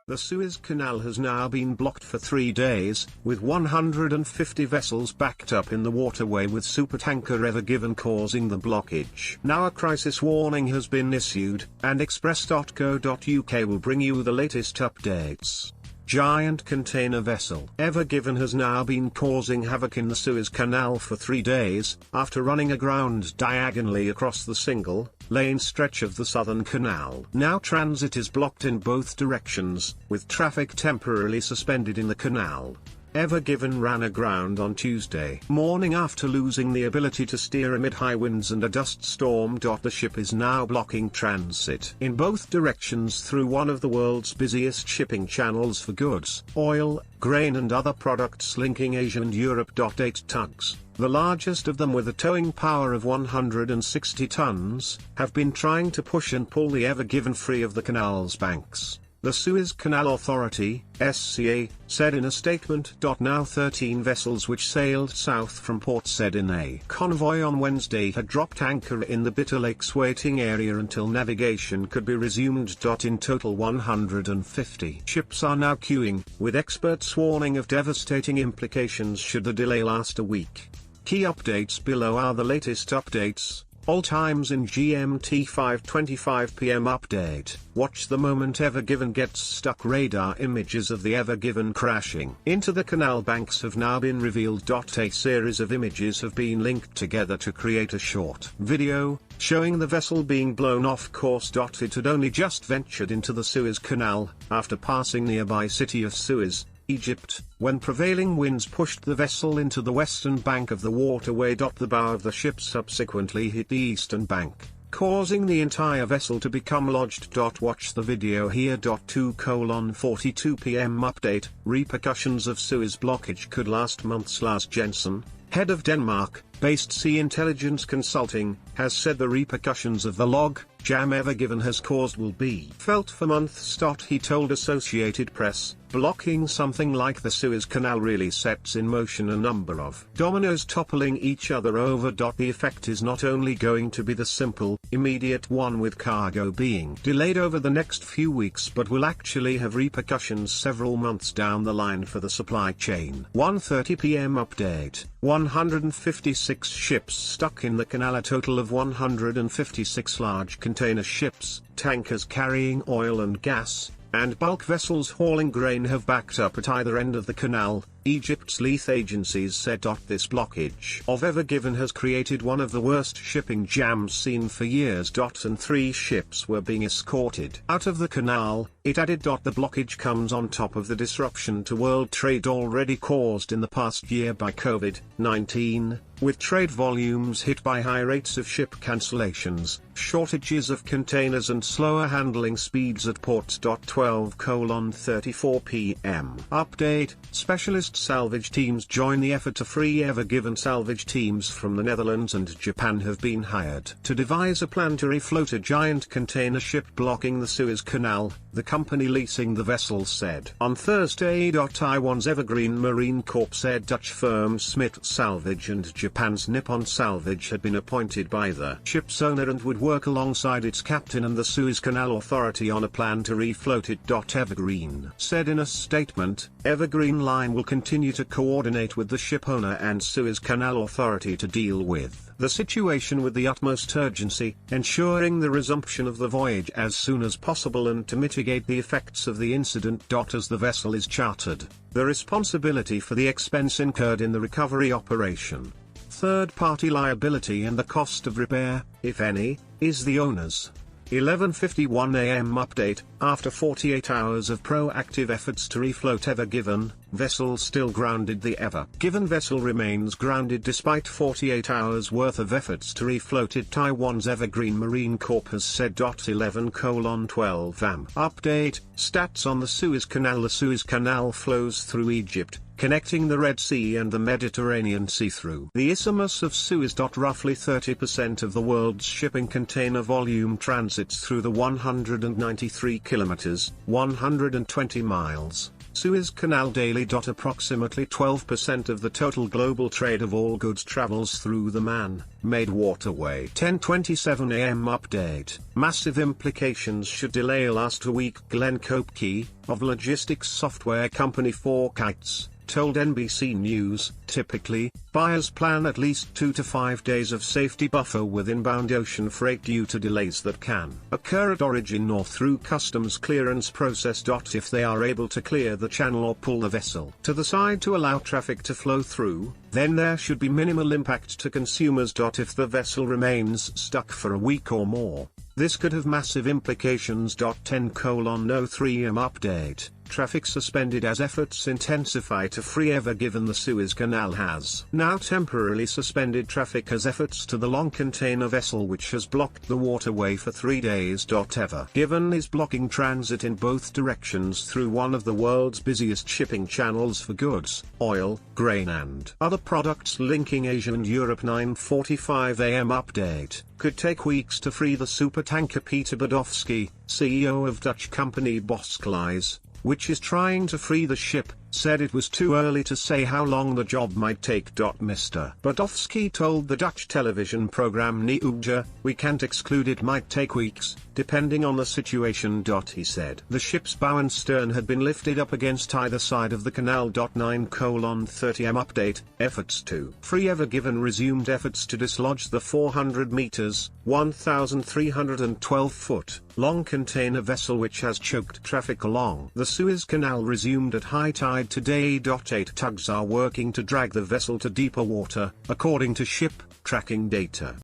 The Suez Canal has now been blocked for 3 days, with 150 vessels backed up in the waterway with supertanker Ever Given causing the blockage. Now a crisis warning has been issued, and express.co.uk will bring you the latest updates. Giant container vessel Ever Given has now been causing havoc in the Suez Canal for 3 days, after running aground diagonally across the single-lane stretch of the southern canal. Now transit is blocked in both directions, with traffic temporarily suspended in the canal. Ever Given ran aground on Tuesday morning after losing the ability to steer amid high winds and a dust storm. The ship is now blocking transit in both directions through one of the world's busiest shipping channels for goods, oil, grain and other products linking Asia and Europe. 8 tugs, the largest of them with a towing power of 160 tons, have been trying to push and pull the Ever Given free of the canal's banks. The Suez Canal Authority, SCA, said in a statement. Now 13 vessels which sailed south from port said in a convoy on Wednesday had dropped anchor in the Bitter Lakes waiting area until navigation could be resumed. In total 150 ships are now queuing, with experts warning of devastating implications should the delay last a week. Key updates below are the latest updates. All times in GMT 5:25 p.m. update. Watch the moment Ever Given gets stuck. Radar images of the Ever Given crashing into the canal banks have now been revealed. A series of images have been linked together to create a short video, showing the vessel being blown off course. It had only just ventured into the Suez Canal, after passing nearby city of Suez, Egypt, when prevailing winds pushed the vessel into the western bank of the waterway. The bow of the ship subsequently hit the eastern bank, causing the entire vessel to become lodged. Watch the video here. 2:42 p.m. update. Repercussions of Suez blockage could last months. Lars Jensen, head of Denmark-based Sea Intelligence Consulting, has said the repercussions of the log jam Ever Given has caused will be felt for months. He told Associated Press, blocking something like the Suez Canal really sets in motion a number of dominoes toppling each other over. The effect is not only going to be the simple, immediate one with cargo being delayed over the next few weeks, but will actually have repercussions several months down the line for the supply chain. 1:30 p.m. update. 156 ships stuck in the canal. A total of 156 large container ships, tankers carrying oil and gas, and bulk vessels hauling grain have backed up at either end of the canal, Egypt's lead agencies said. This blockage of Ever Given has created one of the worst shipping jams seen for years. And 3 ships were being escorted out of the canal, it added. The blockage comes on top of the disruption to world trade already caused in the past year by COVID-19, with trade volumes hit by high rates of ship cancellations, shortages of containers and slower handling speeds at ports. 12:34 p.m. update. Specialist salvage teams join the effort to free Ever Given. Salvage teams from the Netherlands and Japan have been hired to devise a plan to refloat a giant container ship blocking the Suez Canal, the company leasing the vessel said on Thursday. Taiwan's Evergreen Marine Corp said Dutch firm Smit Salvage and Japan's Nippon Salvage had been appointed by the ship's owner and would work alongside its captain and the Suez Canal Authority on a plan to refloat it. Evergreen said in a statement, Evergreen Line will continue to coordinate with the ship owner and Suez Canal Authority to deal with the situation with the utmost urgency, ensuring the resumption of the voyage as soon as possible and to mitigate the effects of the incident. As the vessel is chartered, the responsibility for the expense incurred in the recovery operation, third-party liability and the cost of repair, if any, is the owner's. 11:51 a.m. update. After 48 hours of proactive efforts to refloat Ever Given, vessel still grounded. The Ever Given vessel remains grounded despite 48 hours worth of efforts to refloat it. Taiwan's Evergreen Marine Corp has said. 11:12 am. Update. Stats on the Suez Canal. The Suez Canal flows through Egypt, connecting the Red Sea and the Mediterranean Sea through the Isthmus of Suez. Roughly 30% of the world's shipping container volume transits through the 193 kilometers, 120 miles, Suez Canal daily. Approximately 12% of the total global trade of all goods travels through the man-made waterway. 10:27 a.m. update. Massive implications should delay last week. Glenn Kopke, of logistics software company 4Kites, told NBC News, typically, buyers plan at least 2 to 5 days of safety buffer with inbound ocean freight due to delays that can occur at origin or through customs clearance process. If they are able to clear the channel or pull the vessel to the side to allow traffic to flow through, then there should be minimal impact to consumers. If the vessel remains stuck for a week or more, this could have massive implications. 10:03 am update. Traffic suspended as efforts intensify to free Ever. Given the Suez Canal has now temporarily suspended traffic as efforts to the long container vessel which has blocked the waterway for 3 days. Ever Given is blocking transit in both directions through one of the world's busiest shipping channels for goods, oil, grain and other products linking Asia and Europe. 9:45 am update. Could take weeks to free the supertanker. Peter Badowski, CEO of Dutch company Bosklies, which is trying to free the ship, said it was too early to say how long the job might take. Mr. Badowski told the Dutch television program Nieuwsuur, "We can't exclude it might take weeks, depending on the situation." He said the ship's bow and stern had been lifted up against either side of the canal. 9:30 am update. Efforts to free Ever Given resumed efforts to dislodge the 400 meters, 1,312 foot, long container vessel which has choked traffic along the Suez Canal resumed at high tide today. 8 tugs are working to drag the vessel to deeper water, according to ship tracking data.